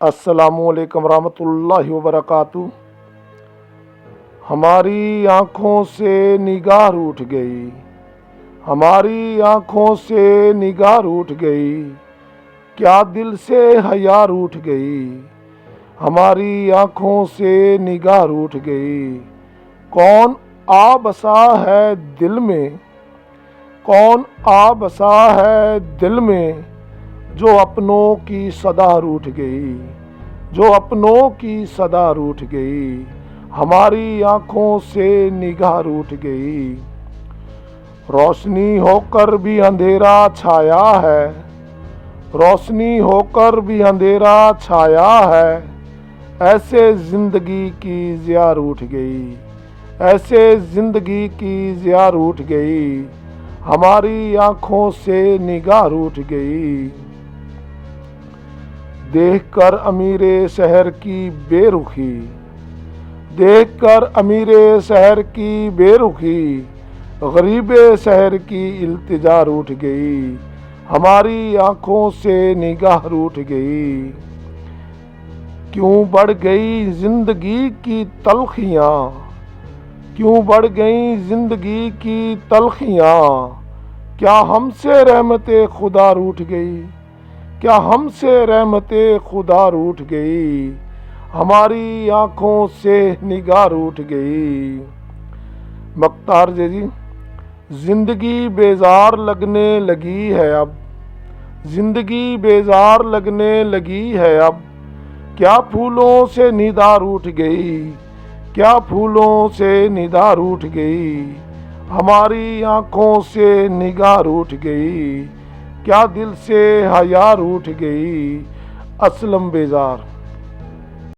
अस्सलामुअलैकुम रहमतुल्लाहि व बरकातुहू। हमारी आँखों से निगाह रूठ गई, हमारी आँखों से निगाह रूठ गई, क्या दिल से हया रूठ गई। हमारी आँखों से निगाह रूठ गई। कौन आ बसा है दिल में, कौन आ बसा है दिल में, जो अपनों की सदा रूठ गई, जो अपनों की सदा रूठ गई। हमारी आँखों से निगाह रूठ गई। रोशनी होकर भी अंधेरा छाया है, रोशनी होकर भी अंधेरा छाया है, ऐसे जिंदगी की ज़िया रूठ गई, ऐसे जिंदगी की ज़िया रूठ गई। हमारी आँखों से निगाह रूठ गई। देखकर अमीरे शहर की बेरुखी, देखकर अमीरे शहर की बेरुखी, गरीबे शहर की इल्तिजा रूठ गई। हमारी आँखों से निगाह रूठ गई। क्यों बढ़ गई जिंदगी की तलखियाँ, क्यों बढ़ गई जिंदगी की तलखियाँ, क्या हमसे रहमते खुदा रूठ गई, क्या हमसे रहमते खुदा रूठ गई। हमारी आँखों से निगाह रूठ गई। मख्तार जी, जिंदगी बेजार लगने लगी है अब, जिंदगी बेजार लगने लगी है अब, क्या फूलों से निदा रूठ गई, क्या फूलों से निदा रूठ गई। हमारी आँखों से निगाह रूठ गई, क्या दिल से हया रूठ गई। असलम बेजार।